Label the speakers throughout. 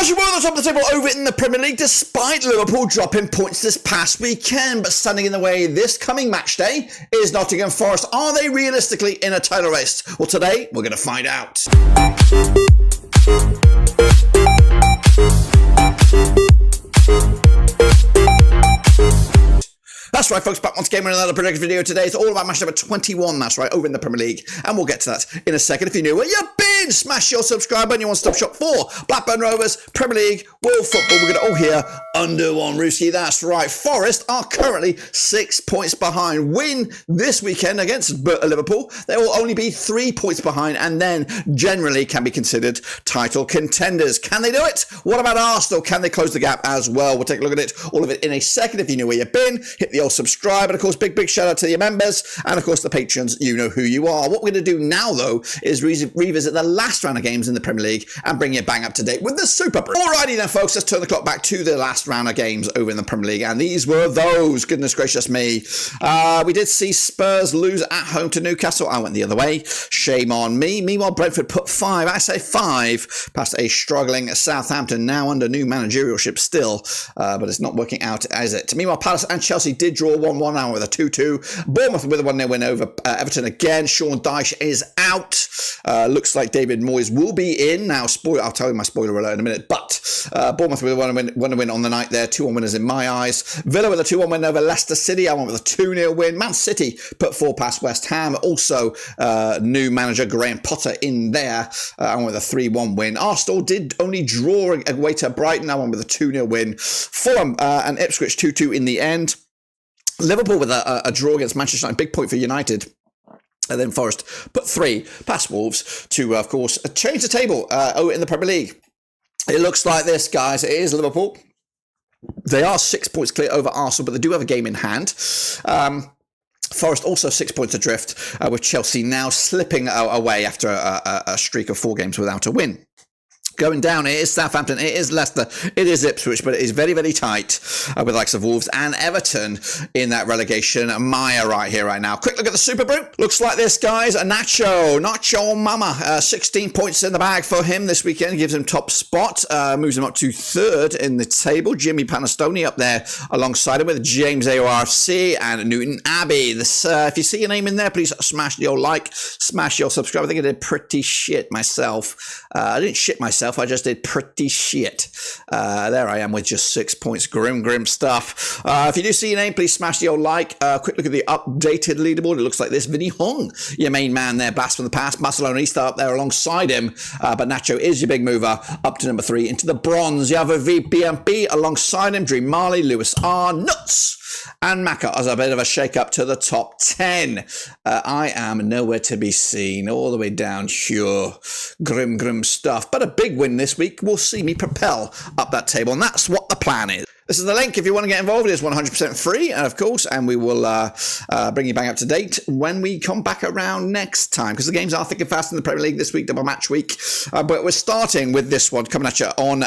Speaker 1: We're on the top of the table over in the Premier League, despite Liverpool dropping points this past weekend. But standing in the way this coming match day is Nottingham Forest. Are they realistically in a title race? Well, today we're going to find out. That's right, folks, back once again with another prediction video today. It's all about match number 21, that's right, over in the Premier League. And we'll get to that in a second. If you're new, where you've been, smash your subscribe button, your one-stop shop for Blackburn Rovers, Premier League, World Football. We're going to all hear under one rooski. That's right, Forest are currently 6 points behind. Win this weekend against Liverpool, they will only be 3 points behind and then generally can be considered title contenders. Can they do it? What about Arsenal? Can they close the gap as well? We'll take a look at it, all of it in a second. If you know where you've been, hit the old subscribe, and of course big shout out to your members and of course the patrons. You know who you are. What we're going to do now though is revisit the last round of games in the Premier League and bring you bang up to date with the Superbru. Alrighty then folks, let's turn the clock back to the last round of games over in the Premier League, and these were those. Goodness gracious me. We did see Spurs lose at home to Newcastle. I went the other way, shame on me. Meanwhile Brentford put five past a struggling Southampton, now under new managerialship still, but it's not working out, is it? Meanwhile Palace and Chelsea did draw 1-1 now with a 2-2. Bournemouth with a 1-0 win over Everton again. Sean Dyche is out. Looks like David Moyes will be in. Now, I'll tell you my spoiler alert in a minute, but Bournemouth with a 1-1 win on the night there. 2-1 winners in my eyes. Villa with a 2-1 win over Leicester City. I went with a 2-0 win. Man City put 4 past West Ham. Also, new manager Graham Potter in there. I went with a 3-1 win. Arsenal did only draw away to Brighton. I went with a 2-0 win. Fulham and Ipswich 2-2 in the end. Liverpool with a draw against Manchester United, big point for United. And then Forest put 3 past Wolves to, of course, change the table in the Premier League. It looks like this, guys. It is Liverpool. They are 6 points clear over Arsenal, but they do have a game in hand. Forest also 6 points adrift, with Chelsea now slipping away after a streak of 4 games without a win. Going down, it is Southampton, it is Leicester, it is Ipswich, but it is very, very tight with the likes of Wolves and Everton in that relegation mire right here, right now. Quick look at the Superbru. Looks like this, guys. A Nacho Mama. 16 points in the bag for him this weekend. Gives him top spot. Moves him up to 3rd in the table. Jimmy Panastoni up there alongside him with James AORC and Newton Abbey. This, if you see your name in there, please smash your like, smash your subscribe. I think I did pretty shit myself. I didn't shit myself. I just did pretty shit. There I am with just 6 points. Grim stuff. If you do see your name, please smash the old like. Quick look at the updated leaderboard. It looks like this. Vinny Hung, your main man there. Blast from the past. Barcelonista up there alongside him. But Nacho is your big mover up to number 3 into the bronze. You have a VBMP alongside him. Dream Marley, Lewis R. Nuts. And Maka as a bit of a shake-up to the top 10. I am nowhere to be seen. All the way down here. Grim stuff. But a big win this week will see me propel up that table. And that's what the plan is. This is the link if you want to get involved. It is 100% free, and of course, and we will bring you bang up to date when we come back around next time, because the games are thick and fast in the Premier League this week, double match week. But we're starting with this one coming at you on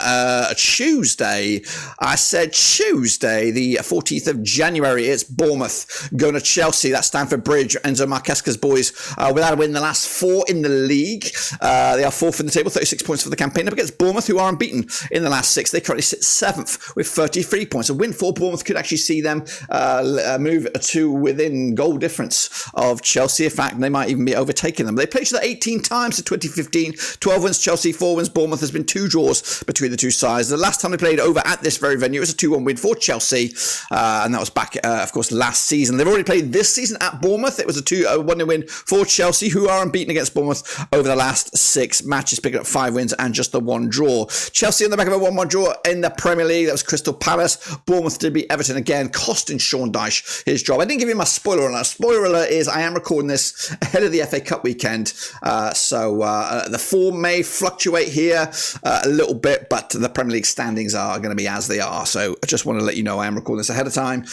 Speaker 1: Tuesday. I said Tuesday, the 14th of January. It's Bournemouth going to Chelsea. That's Stamford Bridge. Enzo Marquesca's boys without a win the last 4 in the league. They are 4th in the table, 36 points for the campaign. Up against Bournemouth, who are unbeaten in the last 6. They currently sit 7th with 33 points. A win for Bournemouth could actually see them move to within goal difference of Chelsea. In fact, they might even be overtaking them. They played each other 18 times in 2015. 12 wins Chelsea, 4 wins Bournemouth. There's been 2 draws between the two sides. The last time they played over at this very venue, it was a 2-1 win for Chelsea, and that was back, of course, last season. They've already played this season at Bournemouth. It was a 1-0 win for Chelsea, who are unbeaten against Bournemouth over the last 6 matches, picking up 5 wins and just the 1 draw. Chelsea on the back of a 1-1 draw in the Premier League. That was Crystal Palace. Bournemouth did beat Everton again, costing Sean Dyche his job. I didn't give you my spoiler alert. Spoiler alert is I am recording this ahead of the FA Cup weekend, so the form may fluctuate here a little bit, but the Premier League standings are going to be as they are. So I just want to let you know I am recording this ahead of time.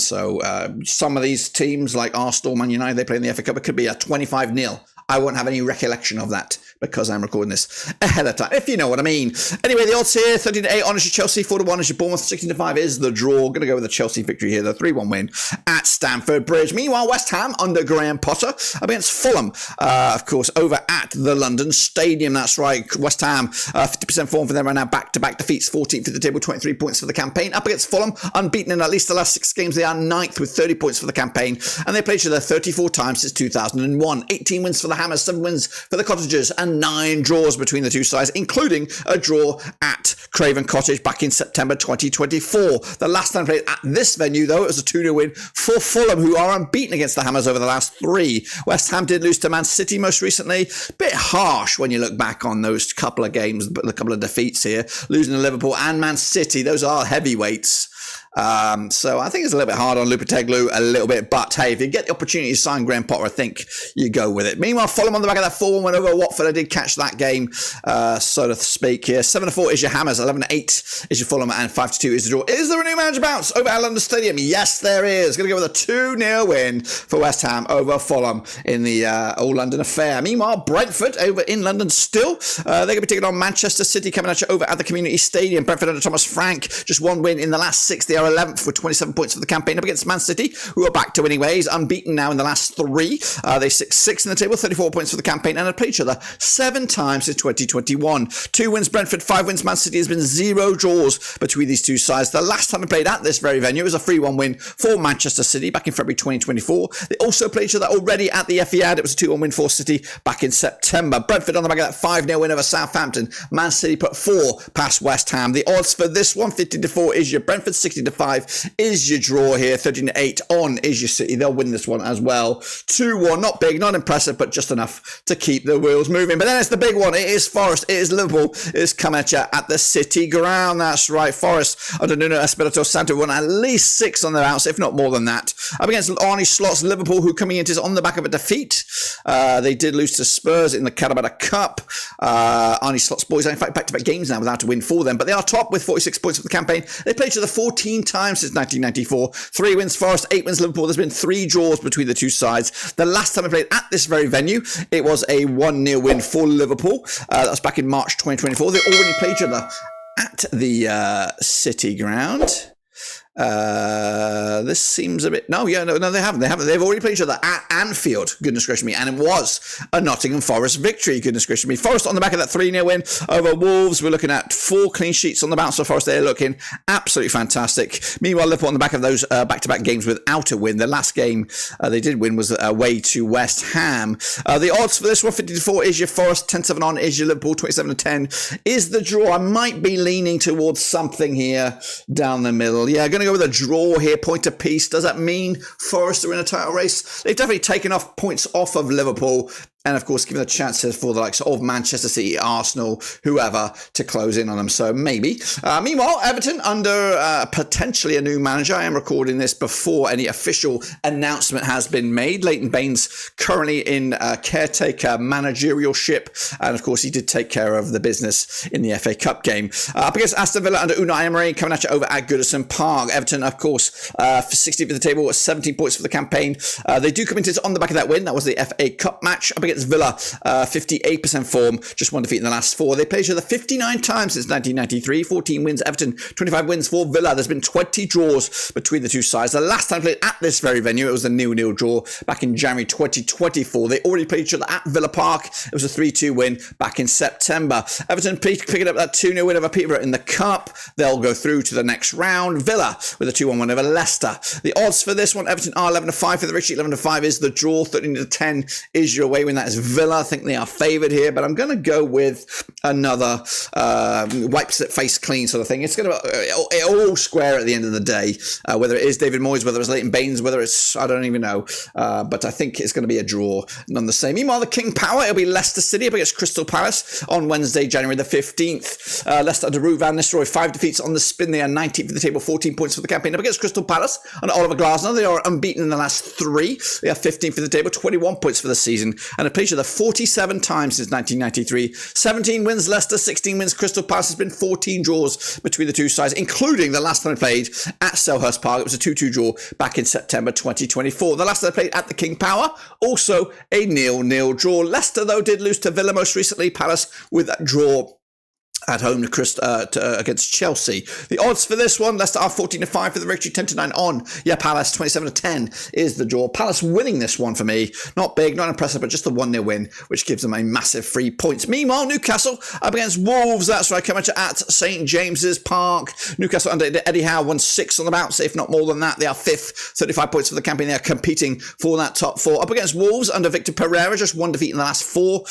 Speaker 1: So some of these teams like Arsenal, Man United, they play in the FA Cup. It could be a 25-0 I won't have any recollection of that because I'm recording this ahead of time, if you know what I mean. Anyway, the odds here, 13-8 on is your Chelsea, 4-1 is your Bournemouth, 16-5 is the draw. Going to go with the Chelsea victory here, the 3-1 win at Stamford Bridge. Meanwhile, West Ham under Graham Potter against Fulham, of course, over at the London Stadium. That's right, West Ham, 50% form for them right now, back-to-back defeats, 14th for the table, 23 points for the campaign. Up against Fulham, unbeaten in at least the last 6 games. They are 9th with 30 points for the campaign, and they played each other 34 times since 2001. 18 wins for the Hammers, 7 wins for the Cottagers, and 9 draws between the two sides, including a draw at Craven Cottage back in September 2024. The last time played at this venue, though, it was a 2-0 win for Fulham, who are unbeaten against the Hammers over the last 3. West Ham did lose to Man City most recently. Bit harsh when you look back on those couple of games, but a couple of defeats here. Losing to Liverpool and Man City, those are heavyweights. So I think it's a little bit hard on Lopeteglu a little bit, but hey, if you get the opportunity to sign Graham Potter, I think you go with it. Meanwhile, Fulham on the back of that 4-1 win over Watford. I did catch that game, so to speak here. 7-4 is your Hammers, 11-8 is your Fulham, and 5-2 is the draw. Is there a new manager bounce over at London Stadium? Yes, there is. Going to go with a 2-0 win for West Ham over Fulham in the All-London affair. Meanwhile, Brentford over in London still. They're going to be taking on Manchester City coming at you over at the Community Stadium. Brentford under Thomas Frank, just 1 win in the last 6. They are 11th with 27 points for the campaign up against Man City, who are back to winning ways, unbeaten now in the last 3. They sit 6th in the table, 34 points for the campaign, and have played each other 7 times since 2021. 2 wins Brentford, 5 wins Man City. Has been 0 draws between these two sides. The last time they played at this very venue was a 3-1 win for Manchester City back in February 2024. They also played each other already at the Etihad. It was a 2-1 win for City back in September. Brentford on the back of that 5-0 win over Southampton. Man City put 4 past West Ham. The odds for this one, 50-4 is your Brentford, 60-5 is your draw here, 13-8 on is your City. They'll win this one as well. 2-1, not big, not impressive, but just enough to keep the wheels moving. But then it's the big one. It is Forest. It is Liverpool. It is coming at you at the City ground. That's right. Forest under Nuno Espirito Santo won at least 6 on their outs, if not more than that. Up against Arnie Slot's Liverpool, who coming into this on the back of a defeat. They did lose to Spurs in the Carabao Cup. Arnie Slot's boys are in fact back-to-back games now without a win for them, but they are top with 46 points for the campaign. They played each other 14 times since 1994. 3 wins Forest, 8 wins Liverpool. There's been 3 draws between the two sides. The last time they played at this very venue, it was a 1-0 win for Liverpool. That was back in March 2024. They already played each other at the City ground. This seems a bit... No, they haven't. They've already played each other at Anfield, goodness gracious me, and it was a Nottingham Forest victory, goodness gracious me. Forest on the back of that 3-0 win over Wolves. We're looking at 4 clean sheets on the bounce for Forest. They're looking absolutely fantastic. Meanwhile, Liverpool on the back of those back-to-back games without a win. The last game they did win was away to West Ham. The odds for this one, 50-4 is your Forest, 10-7 on is your Liverpool, 27-10 is the draw. I might be leaning towards something here down the middle. Yeah, going to go with a draw here, point apiece. Does that mean Forest are in a title race? They've definitely taken off points off of Liverpool, and of course given the chances for the likes of Manchester City, Arsenal, whoever to close in on them. So maybe. Meanwhile, Everton under potentially a new manager. I am recording this before any official announcement has been made. Leighton Baines currently in caretaker managerialship, and of course he did take care of the business in the FA Cup game. Up against Aston Villa under Unai Emery, coming at you over at Goodison Park. Everton, of course, 60th for the table, 17 points for the campaign. They do come into this on the back of that win. That was the FA Cup match. Up against Villa, 58% form, just 1 defeat in the last 4. They played each other 59 times since 1993, 14 wins Everton, 25 wins for Villa. There's been 20 draws between the two sides. The last time played at this very venue, it was a 0-0 draw back in January 2024. They already played each other at Villa Park. It was a 3-2 win back in September. Everton picking up that 2-0 win over Peterborough in the Cup. They'll go through to the next round. Villa with a 2-1 win over Leicester. The odds for this one, Everton are 11-5 for the Richie, 11-5 is the draw, 13-10 is your away win. That is Villa. I think they are favoured here, but I'm going to go with another wipes it face clean sort of thing. It's going to it all square at the end of the day, whether it is David Moyes, whether it's Leighton Baines, whether it's, I don't even know, but I think it's going to be a draw none the same. Meanwhile, the King Power, it'll be Leicester City up against Crystal Palace on Wednesday, January the 15th. Leicester under Ruud van Nistelrooy, 5 defeats on the spin. They are 19th for the table, 14 points for the campaign. Up against Crystal Palace under Oliver Glasner, they are unbeaten in the last 3. They are 15th for the table, 21 points for the season, and have played each other 47 times since 1993. 17 wins Leicester, 16 wins Crystal Palace. There's been 14 draws between the two sides, including the last time they played at Selhurst Park. It was a 2-2 draw back in September 2024. The last time they played at the King Power, also a 0-0 draw. Leicester, though, did lose to Villa most recently. Palace with that draw at home against Chelsea. The odds for this one, Leicester are 14-5 for the victory, 10-9 on. Yeah, Palace, 27-10 is the draw. Palace winning this one for me. Not big, not impressive, but just the 1-0 win, which gives them a massive 3 points. Meanwhile, Newcastle up against Wolves. That's right, coming at St James's Park. Newcastle under Eddie Howe won 6 on the bounce, if not more than that. They are 5th, 35 points for the campaign. They are competing for that top 4. Up against Wolves under Victor Pereira, just 1 defeat in the last 4.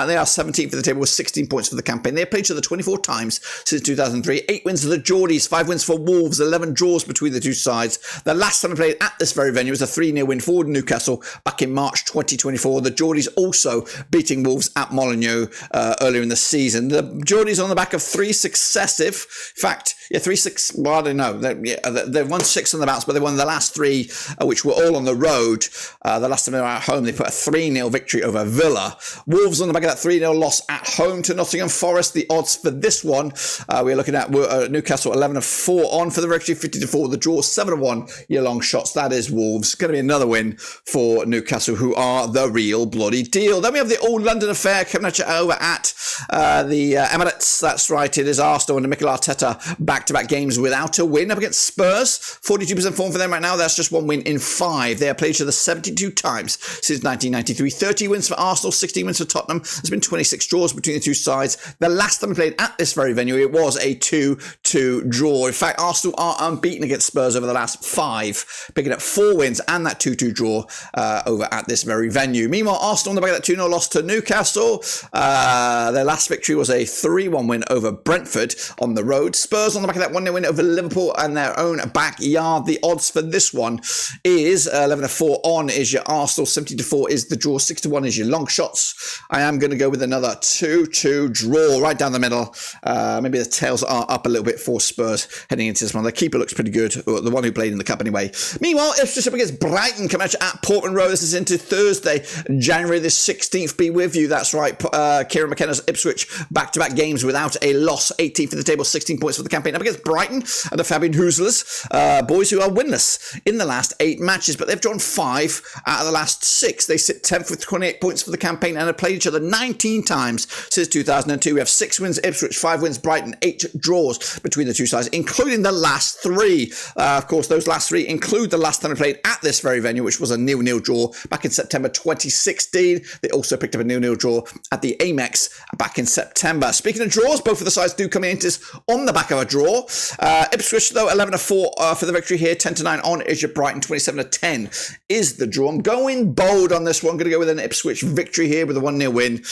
Speaker 1: They are 17th for the table with 16 points for the campaign. They have played each other 24 times since 2003. 8 wins for the Geordies, 5 wins for Wolves, 11 draws between the two sides. The last time they played at this very venue was a 3-0 win for Newcastle back in March 2024. The Geordies also beating Wolves at Molineux earlier in the season. The Geordies on the back of 3 successive, in fact, 3-6, well, I don't know. They won 6 on the bounce, but they won the last 3, which were all on the road. The last time they were at home, they put a 3-0 victory over Villa. Wolves on the back of that 3-0 loss at home to Nottingham Forest. The odds for this one, we're looking at Newcastle 11-4 on for the victory, 50-4 the draw, 7-1 year-long shots. That is Wolves. Going to be another win for Newcastle, who are the real bloody deal. Then we have the All London affair coming at you over at the Emirates. That's right, it is Arsenal and Mikel Arteta back-to-back games without a win up against Spurs. 42% form for them right now. That's just 1 win in 5. They have played each other 72 times since 1993. 30 wins for Arsenal, 16 wins for Tottenham. There's been 26 draws between the two sides. The last time they played at this very venue, it was a 2-2 draw. In fact, Arsenal are unbeaten against Spurs over the last 5, picking up 4 wins and that 2-2 draw over at this very venue. Meanwhile, Arsenal on the back of that 2-0 loss to Newcastle. Their last victory was a 3-1 win over Brentford on the road. Spurs on the back of that 1-0 win over Liverpool and their own backyard. The odds for this one is 11-4 on is your Arsenal, 70-4 is the draw, 6-1 is your long shots. I am going to go with another 2-2 draw right down the middle. Maybe the tails are up a little bit for Spurs heading into this one. The keeper looks pretty good, the one who played in the cup anyway. Meanwhile, Ipswich up against Brighton coming at Portman Road. This is into Thursday, January the 16th. Be with you. That's right. Kieran McKenna's Ipswich back-to-back games whout a loss. 18th for the table, 16 points for the campaign. Up against Brighton and the Fabian Husler's boys who are winless in the last 8 matches, but they've drawn 5 out of the last 6. They sit 10th with 28 points for the campaign and have played each other 19 times since 2002. We have 6 wins Ipswich, 5 wins Brighton, 8 draws between the two sides, including the last 3. Of course, those last 3 include the last time they played at this very venue, which was a 0-0 draw back in September 2016. They also picked up a 0-0 draw at the Amex back in September. Speaking of draws, both of the sides do come into this on the back of a draw. Ipswich, though, 11-4 for the victory here, 10-9 on is your Brighton, 27-10 is the draw. I'm going bold on this one. I'm going to go with an Ipswich victory here with a 1-0 win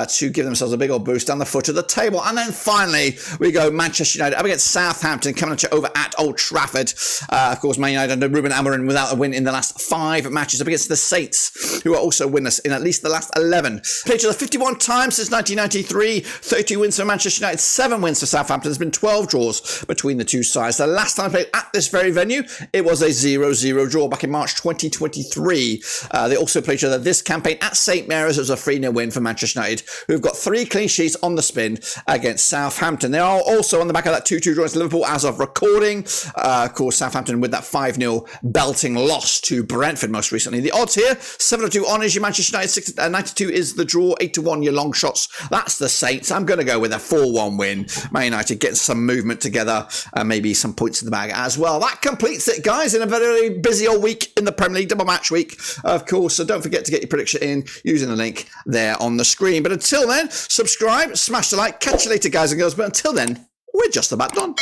Speaker 1: to give themselves a big old boost down the foot of the table. And then finally, we go Manchester United up against Southampton, coming at you over at Old Trafford. Of course, Man United under Ruben Amorim without a win in the last 5 matches up against the Saints, who are also winless in at least the last 11. Played each other 51 times since 1993. 32 wins for Manchester United, 7 wins for Southampton. There's been 12 draws between the two sides. The last time I played at this very venue, it was a 0-0 draw back in March 2023. They also played each other this campaign at St Mary's. It was a 3-0 win for Manchester United, who've got 3 clean sheets on the spin against Southampton. They are also on the back of that 2-2 draw against Liverpool as of recording. Of course, Southampton with that 5-0 belting loss to Brentford most recently. The odds here, 7-2 on is your Manchester United, 92 is the draw, 8-1 your long shots. That's the Saints. I'm going to go with a 4-1 win. Man United getting some movement together, maybe some points in the bag as well. That completes it, guys, in a very busy old week in the Premier League, double match week, of course. So don't forget to get your prediction in using the link there on the screen. But until then, subscribe, smash the like, catch you later, guys and girls. But until then, we're just about done.